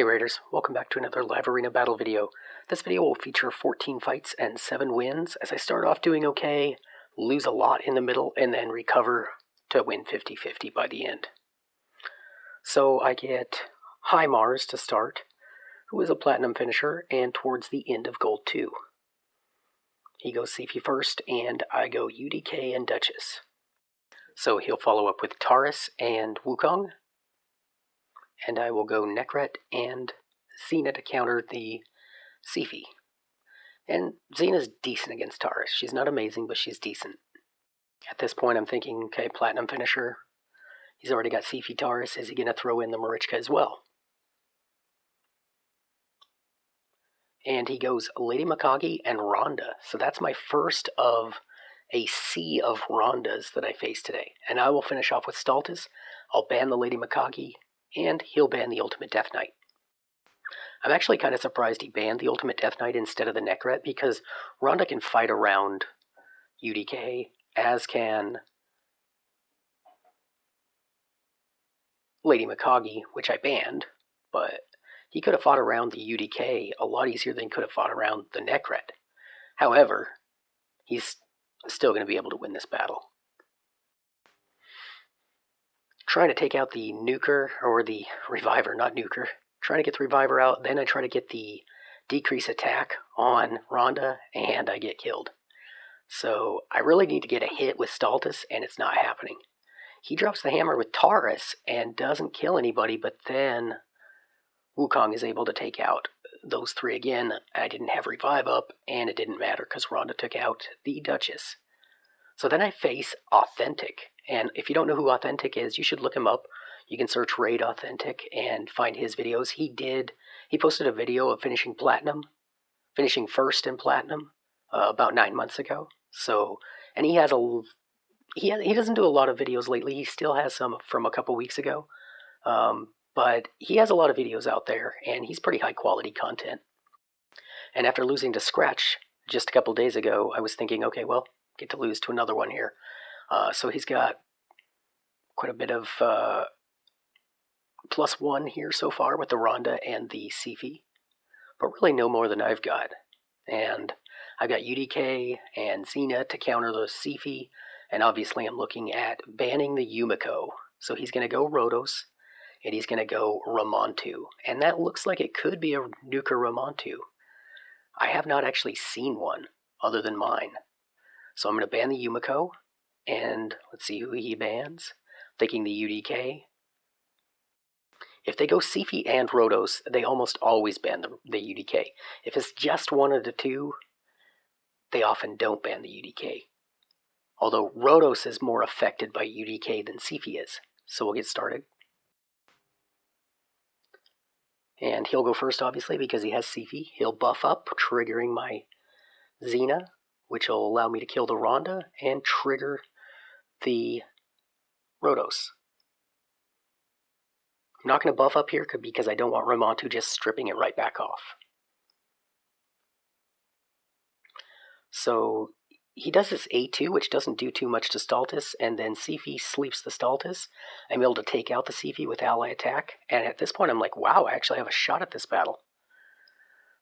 Hey Raiders, welcome back to another live arena battle video. This video will feature 14 fights and 7 wins, as I start off doing okay, lose a lot in the middle, and then recover to win 50-50 by the end. So I get High Mars to start, who is a platinum finisher, and towards the end of Gold 2. He goes Siphi first, and I go UDK and Duchess. So he'll follow up with Taurus and Wukong, and I will go Nekret and Xena to counter the Siphi. And Xena's decent against Taurus. She's not amazing, but she's decent. At this point, I'm thinking, okay, platinum finisher. He's already got Siphi Taurus. Is he going to throw in the Marichka as well? And he goes Lady Mikage and Ronda. So that's my first of a sea of Rondas that I face today. And I will finish off with Staltis. I'll ban the Lady Mikage, and he'll ban the Ultimate Death Knight. I'm actually kind of surprised he banned the Ultimate Death Knight instead of the Nekret, because Ronda can fight around UDK, as can Lady Mikage, which I banned, but he could have fought around the UDK a lot easier than he could have fought around the Nekret. However, he's still going to be able to win this battle. Trying to take out the Nuker, or the Reviver, not Nuker. Trying to get the Reviver out, then I try to get the decrease attack on Ronda, and I get killed. So I really need to get a hit with Staltis, and it's not happening. He drops the hammer with Taurus and doesn't kill anybody, but then Wukong is able to take out those three again. I didn't have Revive up, and it didn't matter because Ronda took out the Duchess. So then I face Authentic, and if you don't know who Authentic is, you should look him up. You can search Raid Authentic and find his videos. He posted a video of finishing first in Platinum about 9 months ago. So, and he doesn't do a lot of videos lately. He still has some from a couple weeks ago. But he has a lot of videos out there, and he's pretty high quality content. And after losing to Scratch just a couple days ago, I was thinking, okay, well, get to lose to another one here. So he's got quite a bit of +1 here so far with the Ronda and the Siphi, but really no more than I've got. And I've got UDK and Xena to counter the Siphi, and obviously I'm looking at banning the Yumiko. So he's going to go Rotos, and he's going to go Ramontu, and that looks like it could be a Nuker Ramontu. I have not actually seen one other than mine. So I'm going to ban the Yumiko, and let's see who he bans. Thinking the UDK. If they go Siphi and Rotos, they almost always ban the UDK. If it's just one of the two, they often don't ban the UDK. Although Rotos is more affected by UDK than Siphi is. So we'll get started. And he'll go first, obviously, because he has Siphi. He'll buff up, triggering my Xena, which will allow me to kill the Ronda and trigger the Rotos. I'm not going to buff up here because I don't want Ramontu just stripping it right back off. So he does this A2, which doesn't do too much to Staltis, and then Siphi sleeps the Staltis. I'm able to take out the Siphi with ally attack, and at this point I'm like, wow, I actually have a shot at this battle.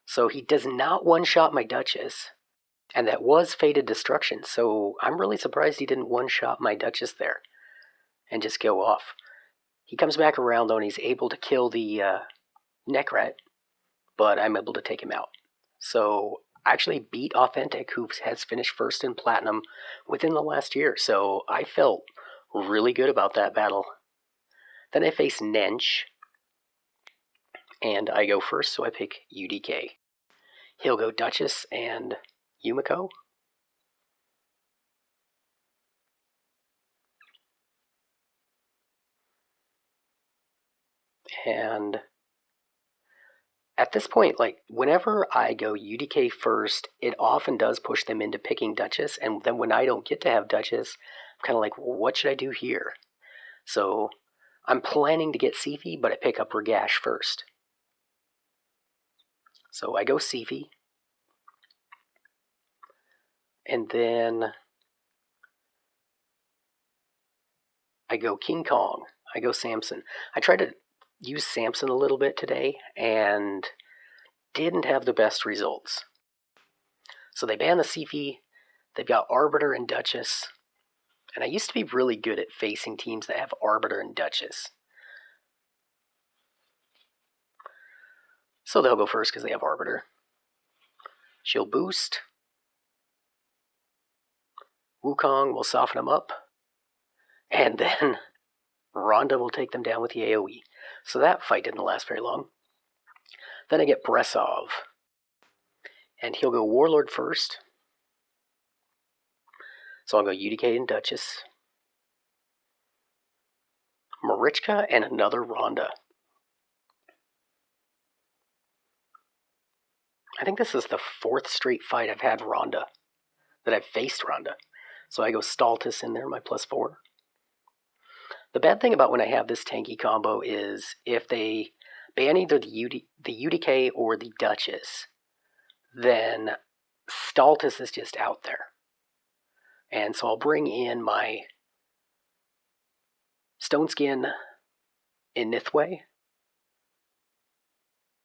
So he does not one-shot my Duchess, and that was Fated Destruction, so I'm really surprised he didn't one-shot my Duchess there and just go off. He comes back around, though, and he's able to kill the Nekret, but I'm able to take him out. So I actually beat Authentic, who has finished first in Platinum within the last year, so I felt really good about that battle. Then I face Nench, and I go first, so I pick UDK. He'll go Duchess and Yumiko. And at this point, like, whenever I go UDK first, it often does push them into picking Duchess, and then when I don't get to have Duchess, I'm kind of like, well, what should I do here? So I'm planning to get Siphi, but I pick up Ragash first. So I go Siphi, and then I go King Kong. I go Samson. I try to used Samson a little bit today and didn't have the best results. So they banned the Siphi, they've got Arbiter and Duchess, and I used to be really good at facing teams that have Arbiter and Duchess. So they'll go first because they have Arbiter. She'll boost. Wukong will soften them up. And then Rhonda will take them down with the AoE. So that fight didn't last very long. Then I get Bresov. And he'll go Warlord first. So I'll go UDK and Duchess. Marichka and another Rhonda. I think this is the 4th straight fight I've had Rhonda. That I've faced Rhonda. So I go Staltis in there, my +4. The bad thing about when I have this tanky combo is if they ban either the UDK or the Duchess, then Staltis is just out there. And so I'll bring in my Stoneskin in Nithway,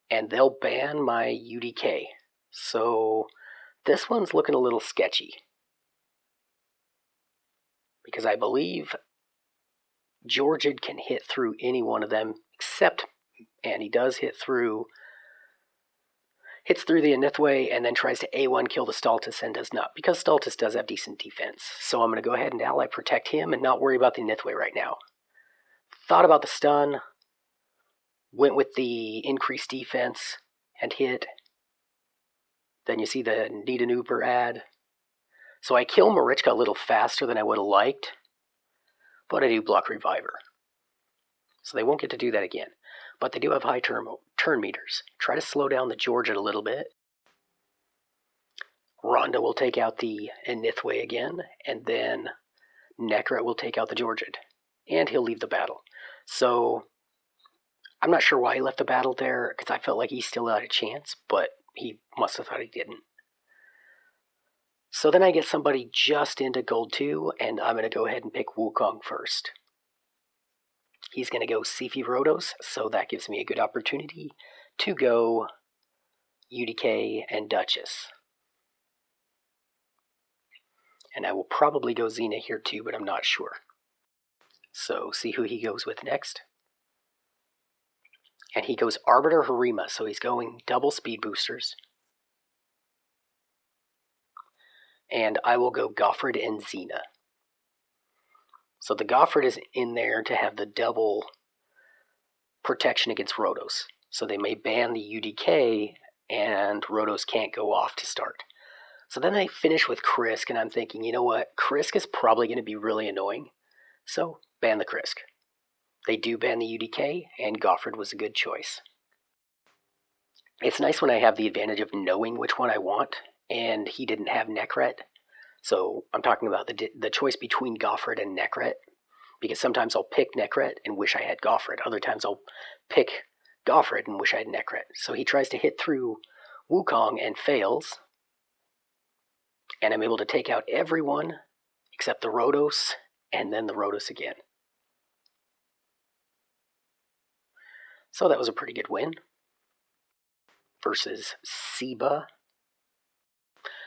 and they'll ban my UDK. So this one's looking a little sketchy. Because I believe Georgid can hit through any one of them, except, and he does hits through the Nithway and then tries to A1 kill the Staltis and does not, because Staltis does have decent defense. So I'm going to go ahead and ally protect him and not worry about the Nithway right now. Thought about the stun, went with the increased defense and hit. Then you see the Nita Nooper ad. So I kill Marichka a little faster than I would have liked, but I do block Reviver. So they won't get to do that again. But they do have high turn meters. Try to slow down the Georgid a little bit. Rhonda will take out the Nithway again, and then Nekret will take out the Georgid. And he'll leave the battle. So I'm not sure why he left the battle there, because I felt like he still had a chance, but he must have thought he didn't. So then I get somebody just into Gold 2, and I'm going to go ahead and pick Wukong first. He's going to go Siphi Rotos, so that gives me a good opportunity to go UDK and Duchess. And I will probably go Xena here too, but I'm not sure. So see who he goes with next. And he goes Arbiter Harima, so he's going double speed boosters. And I will go Goffred and Xena. So the Goffred is in there to have the double protection against Rotos. So they may ban the UDK and Rotos can't go off to start. So then they finish with Krisk, and I'm thinking, you know what? Krisk is probably going to be really annoying. So ban the Krisk. They do ban the UDK, and Goffred was a good choice. It's nice when I have the advantage of knowing which one I want, and he didn't have Nekret. So I'm talking about the choice between Goffred and Nekret, because sometimes I'll pick Nekret and wish I had Goffred. Other times I'll pick Goffred and wish I had Nekret. So he tries to hit through Wukong and fails, and I'm able to take out everyone except the Rotos, and then the Rotos again. So that was a pretty good win versus Siba.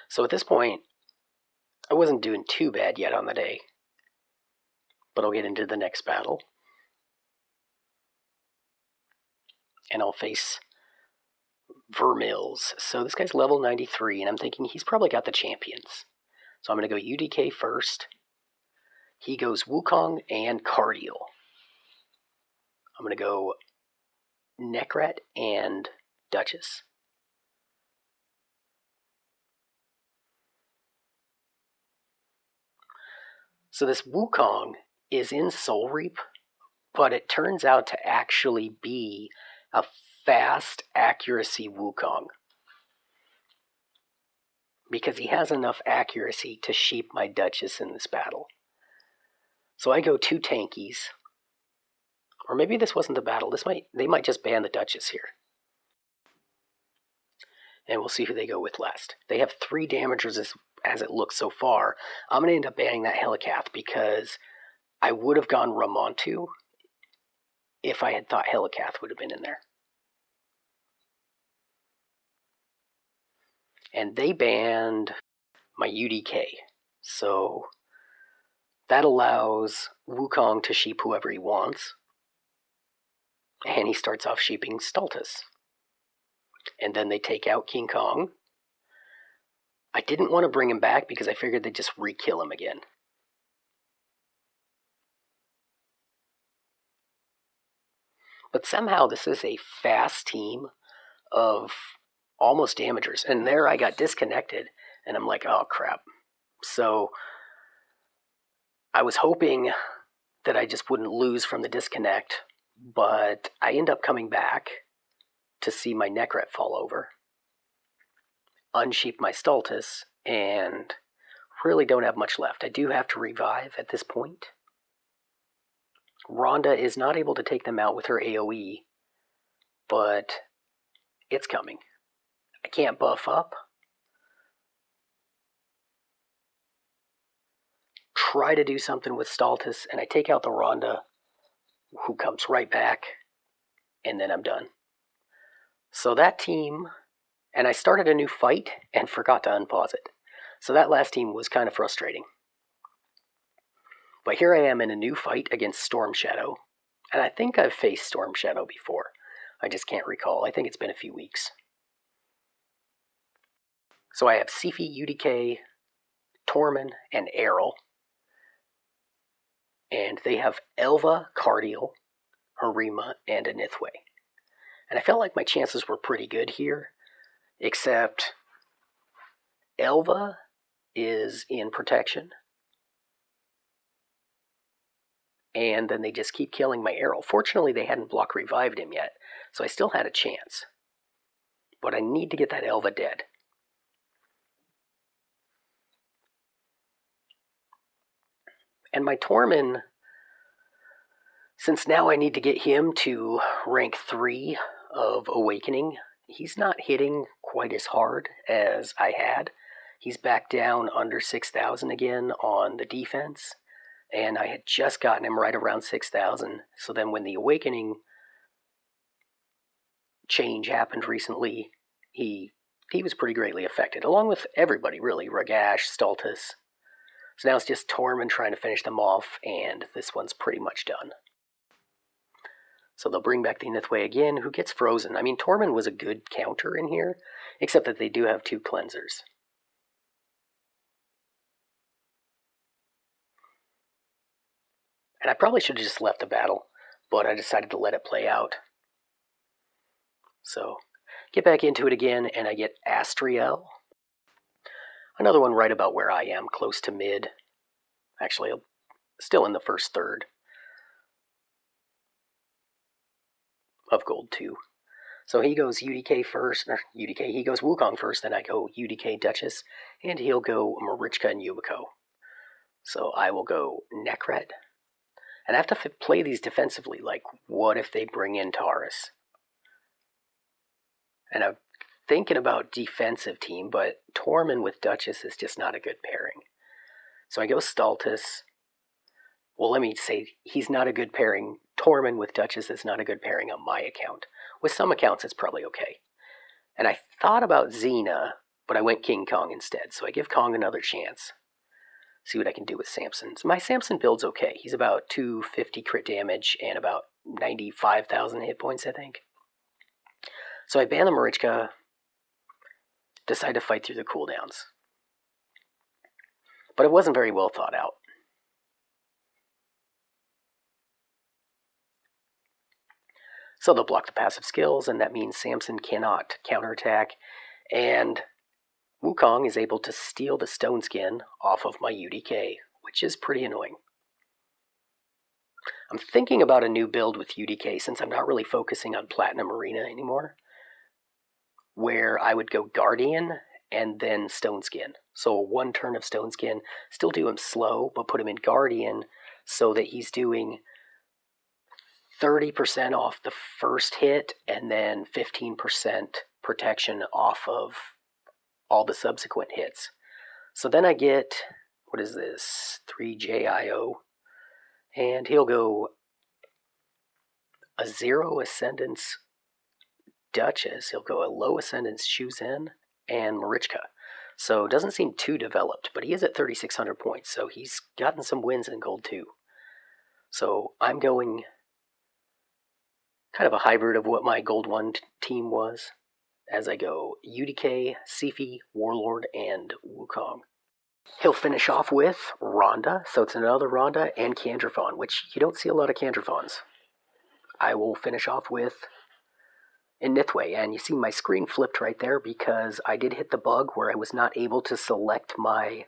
So at this point, I wasn't doing too bad yet on the day, but I'll get into the next battle. And I'll face Vermils. So this guy's level 93, and I'm thinking he's probably got the champions. So I'm going to go UDK first. He goes Wukong and Cardiel. I'm going to go Nekret and Duchess. So this Wukong is in Soul Reap, but it turns out to actually be a fast accuracy Wukong. Because he has enough accuracy to sheep my Duchess in this battle. So I go 2 tankies. Or maybe this wasn't the battle. They might just ban the Duchess here. And we'll see who they go with last. They have 3 damagers as it looks so far. I'm going to end up banning that Helicath because I would have gone Ramontu if I had thought Helicath would have been in there. And they banned my UDK. So that allows Wukong to sheep whoever he wants. And he starts off sheeping Stultus. And then they take out King Kong. I didn't want to bring him back because I figured they'd just re-kill him again. But somehow this is a fast team of almost damagers. And there I got disconnected, and I'm like, oh crap. So I was hoping that I just wouldn't lose from the disconnect, but I end up coming back to see my Nekret fall over, unsheep my Stultus, and really don't have much left. I do have to revive at this point. Rhonda is not able to take them out with her AoE, but it's coming. I can't buff up. Try to do something with Stultus, and I take out the Rhonda, who comes right back, and then I'm done. So that team, and I started a new fight and forgot to unpause it. So that last team was kind of frustrating. But here I am in a new fight against Storm Shadow, and I think I've faced Storm Shadow before. I just can't recall. I think it's been a few weeks. So I have Siphi, UDK, Tormund, and Errol. And they have Elva, Cardiel, Harima, and Anithwe. And I felt like my chances were pretty good here, except Elva is in protection. And then they just keep killing my Errol. Fortunately, they hadn't block revived him yet, so I still had a chance. But I need to get that Elva dead. And my Tormund, since now I need to get him to rank 3 of Awakening, he's not hitting quite as hard as I had. He's back down under 6,000 again on the defense. And I had just gotten him right around 6,000. So then when the Awakening change happened recently, he was pretty greatly affected, along with everybody, really. Ragash, Stultus. So now it's just Tormund trying to finish them off, and this one's pretty much done. So they'll bring back the Anithwe again, who gets frozen. I mean, Tormund was a good counter in here, except that they do have 2 cleansers. And I probably should have just left the battle, but I decided to let it play out. So, get back into it again, and I get Astriel. Another one right about where I am, close to mid. Actually, still in the first third of Gold 2. So he goes UDK first, or UDK, he goes Wukong first, then I go UDK Duchess, and he'll go Marichka and Yumiko. So I will go Nekret. And I have to play these defensively, like, what if they bring in Taurus? And I'm thinking about defensive team, but Tormund with Duchess is just not a good pairing. So I go Stultus. Well, let me say, he's not a good pairing. Tormund with Duchess is not a good pairing on my account. With some accounts, it's probably okay. And I thought about Xena, but I went King Kong instead, so I give Kong another chance. See what I can do with Samson. So my Samson build's okay. He's about 250 crit damage and about 95,000 hit points, I think. So I ban the Marichka, decide to fight through the cooldowns. But it wasn't very well thought out. So they'll block the passive skills, and that means Samson cannot counterattack, and Wukong is able to steal the stone skin off of my UDK, which is pretty annoying. I'm thinking about a new build with UDK since I'm not really focusing on Platinum Arena anymore, where I would go Guardian and then Stone Skin. So 1 turn of Stone Skin, still do him slow, but put him in Guardian so that he's doing 30% off the first hit and then 15% protection off of all the subsequent hits. So then I get, what is this, 3JIO, and he'll go a 0 Ascendance Duchess. He'll go a low Ascendance Shuzhen and Marichka. So it doesn't seem too developed, but he is at 3,600 points, so he's gotten some wins in Gold 2. So I'm going kind of a hybrid of what my Gold 1 team was, as I go UDK, Siphi, Warlord, and Wukong. He'll finish off with Rhonda, so it's another Rhonda and Candrafon, which you don't see a lot of Candrafons. I will finish off with Nithway, and you see my screen flipped right there because I did hit the bug where I was not able to select my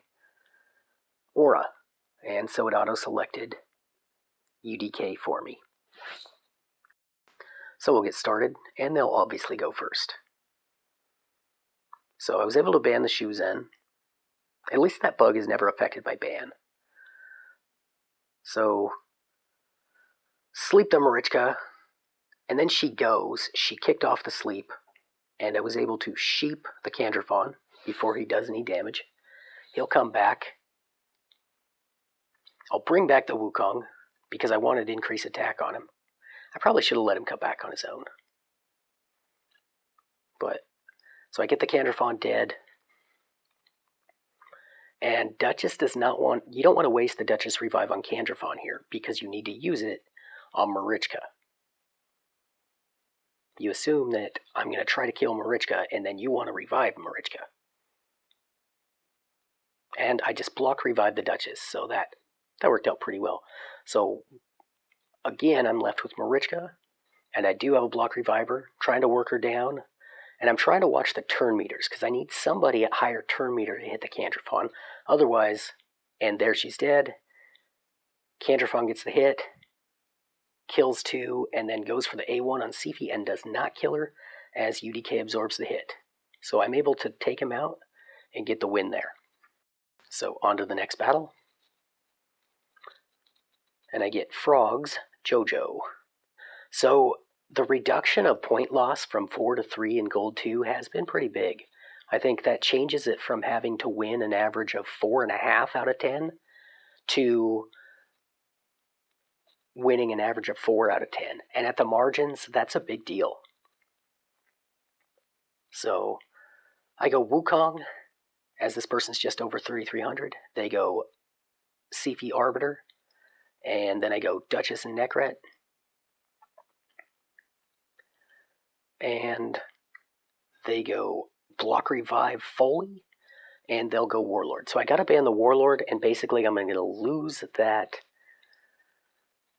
aura, and so it auto-selected UDK for me. So we'll get started, and they'll obviously go first. So I was able to ban the Shuzhen. At least that bug is never affected by ban. So, sleep the Marichka, and then she goes. She kicked off the sleep, and I was able to sheep the Candrafon before he does any damage. He'll come back. I'll bring back the Wukong, because I wanted to increase attack on him. I probably should have let him come back on his own. So I get the Candrafon dead. And Duchess does not want... You don't want to waste the Duchess revive on Candrafon here, because you need to use it on Marichka. You assume that I'm going to try to kill Marichka, and then you want to revive Marichka. And I just block revive the Duchess, so that worked out pretty well. So, again, I'm left with Marichka, and I do have a block reviver, trying to work her down. And I'm trying to watch the turn meters, because I need somebody at higher turn meter to hit the Candrafon. Otherwise, and there she's dead. Candrafon gets the hit, kills 2, and then goes for the A1 on Siphi and does not kill her, as UDK absorbs the hit. So I'm able to take him out and get the win there. So on to the next battle. And I get Frogs, Jojo. So the reduction of point loss from 4 to 3 in Gold 2 has been pretty big. I think that changes it from having to win an average of 4.5 out of 10 to winning an average of 4 out of 10. And at the margins, that's a big deal. So I go Wukong, as this person's just over 3,300. They go Siphi Arbiter, and then I go Duchess and Nekret. And they go block revive Foley, and they'll go Warlord. So I gotta ban the Warlord, and basically I'm gonna lose that.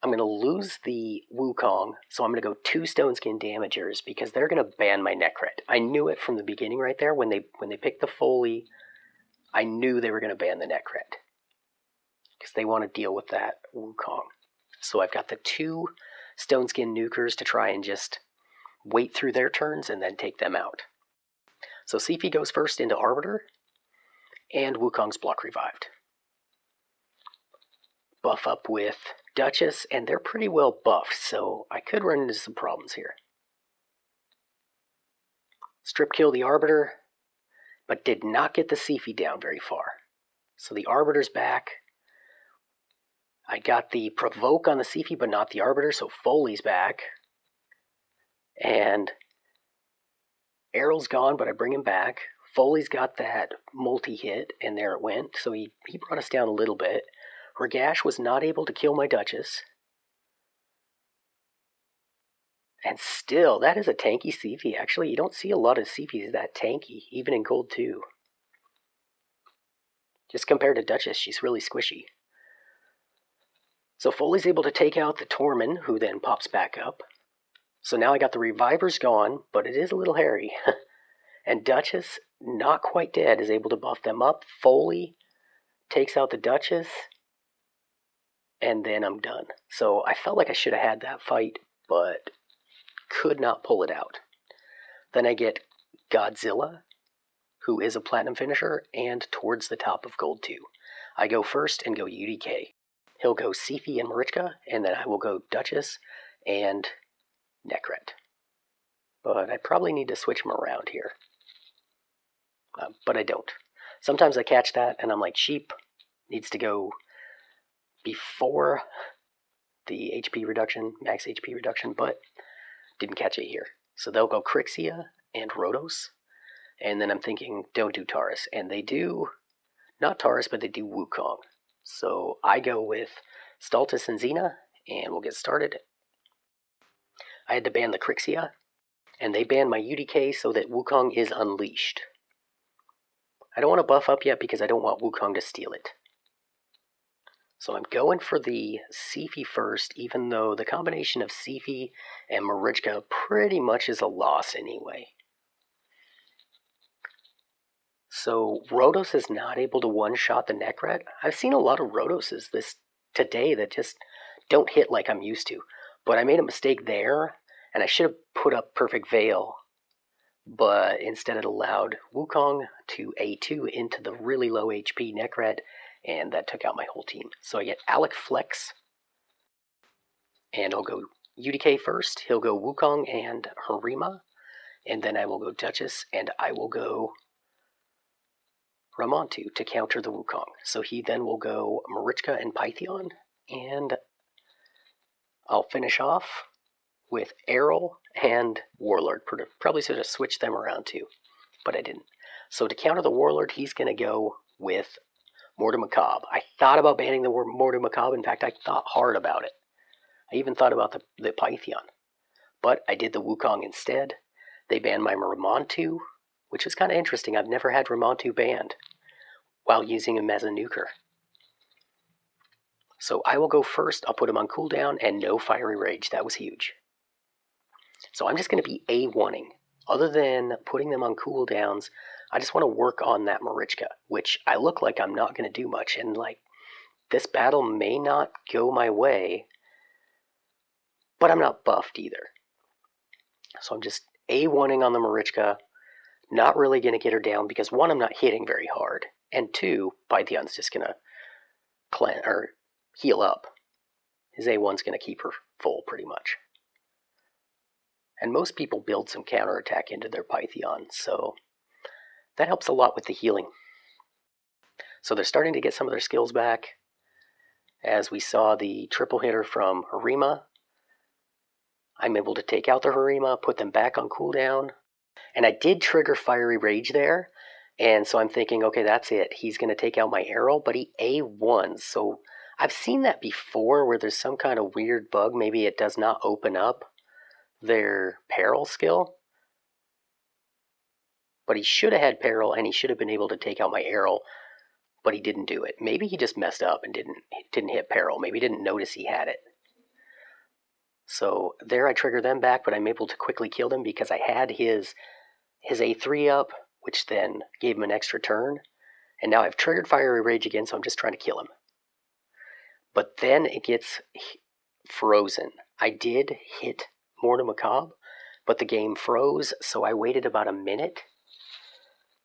I'm gonna lose the Wukong, so I'm gonna go 2 Stone Skin Damagers because they're gonna ban my Nekret. I knew it from the beginning right there. When they picked the Foley, I knew they were gonna ban the Nekret because they want to deal with that Wukong. So I've got the 2 Stone Skin Nukers to try and just wait through their turns and then take them out. So Siphi goes first into Arbiter, and Wukong's block revived. Buff up with Duchess, and they're pretty well buffed, so I could run into some problems here. Strip kill the Arbiter, but did not get the Siphi down very far. So the Arbiter's back. I got the Provoke on the Siphi, but not the Arbiter, so Foley's back. And Errol's gone, but I bring him back. Foley's got that multi-hit, and there it went, so he brought us down a little bit. Ragash was not able to kill my Duchess. And still, that is a tanky Siphi. Actually, you don't see a lot of Siphis that tanky, even in Gold 2. Just compared to Duchess, she's really squishy. So Foley's able to take out the Tormund, who then pops back up. So now I got the Revivers gone, but it is a little hairy. And Duchess, not quite dead, is able to buff them up. Foley takes out the Duchess, and then I'm done. So I felt like I should have had that fight, but could not pull it out. Then I get Godzilla, who is a Platinum finisher, and towards the top of Gold 2. I go first and go UDK. He'll go Siphi and Marichka, and then I will go Duchess and Nekret. But I probably need to switch them around here. But I don't. Sometimes I catch that and I'm like, sheep needs to go before the HP reduction, max HP reduction, but didn't catch it here. So they'll go Crixia and Rotos, and then I'm thinking don't do Tauros, and they do, not Tauros, but they do Wukong. So I go with Stultus and Xena, and we'll get started. I had to ban the Crixia, and they banned my UDK so that Wukong is unleashed. I don't want to buff up yet because I don't want Wukong to steal it. So I'm going for the Siphi first, even though the combination of Siphi and Marichka pretty much is a loss anyway. So Rotos is not able to one-shot the Nekret. I've seen a lot of Rotoses today that just don't hit like I'm used to. But I made a mistake there, and I should have put up Perfect Veil. But instead it allowed Wukong to A2 into the really low HP Nekret, and that took out my whole team. So I get Alec Flex, and I'll go UDK first. He'll go Wukong and Harima, and then I will go Duchess, and I will go Ramontu to counter the Wukong. So he then will go Marichka and Pythion, and I'll finish off with Errol and Warlord. Probably should have switched them around too, but I didn't. So to counter the Warlord, he's going to go with Mortar Macabre. I thought about banning the Mortar Macabre. In fact, I thought hard about it. I even thought about the Pythion. But I did the Wukong instead. They banned my Ramontu, which is kind of interesting. I've never had Ramontu banned while using him as a nuker. So I will go first. I'll put him on cooldown and no Fiery Rage. That was huge. So I'm just going to be A1ing. Other than putting them on cooldowns, I just want to work on that Marichka, which I look like I'm not going to do much. And like, this battle may not go my way, but I'm not buffed either. So I'm just A1ing on the Marichka, not really going to get her down because one, I'm not hitting very hard, and two, Pythion's just going to heal up. His A1's going to keep her full pretty much. And most people build some counterattack into their Pythion, so that helps a lot with the healing. So they're starting to get some of their skills back. As we saw the triple hitter from Harima, I'm able to take out the Harima, put them back on cooldown. And I did trigger Fiery Rage there, and so I'm thinking, okay, that's it. He's going to take out my Errol, but he A1s. So I've seen that before where there's some kind of weird bug. Maybe it does not open up their Peril skill. But he should have had Peril, and he should have been able to take out my Errol, but he didn't do it. Maybe he just messed up and didn't hit Peril. Maybe he didn't notice he had it. So there I trigger them back, but I'm able to quickly kill them because I had his A3 up, which then gave him an extra turn. And now I've triggered Fiery Rage again, so I'm just trying to kill him. But then it gets frozen. I did hit Mortar Macabre, but the game froze, so I waited about a minute.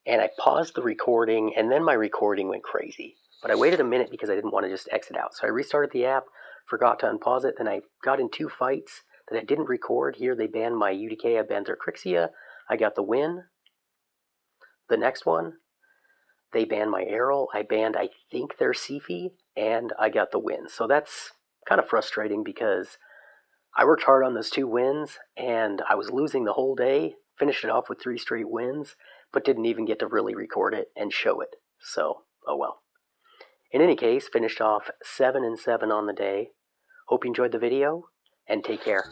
And I paused the recording, and then my recording went crazy. But I waited a minute because I didn't want to just exit out. So I restarted the app, forgot to unpause it, then I got in 2 fights that I didn't record. Here they banned my UDK, I banned their Crixia. I got the win. The next one, they banned my Errol. I banned, I think, their Siphi, and I got the win. So that's kind of frustrating because I worked hard on those 2 wins, and I was losing the whole day, finished it off with 3 straight wins, but didn't even get to really record it and show it. So, oh well. In any case, finished off 7-7 on the day. Hope you enjoyed the video, and take care.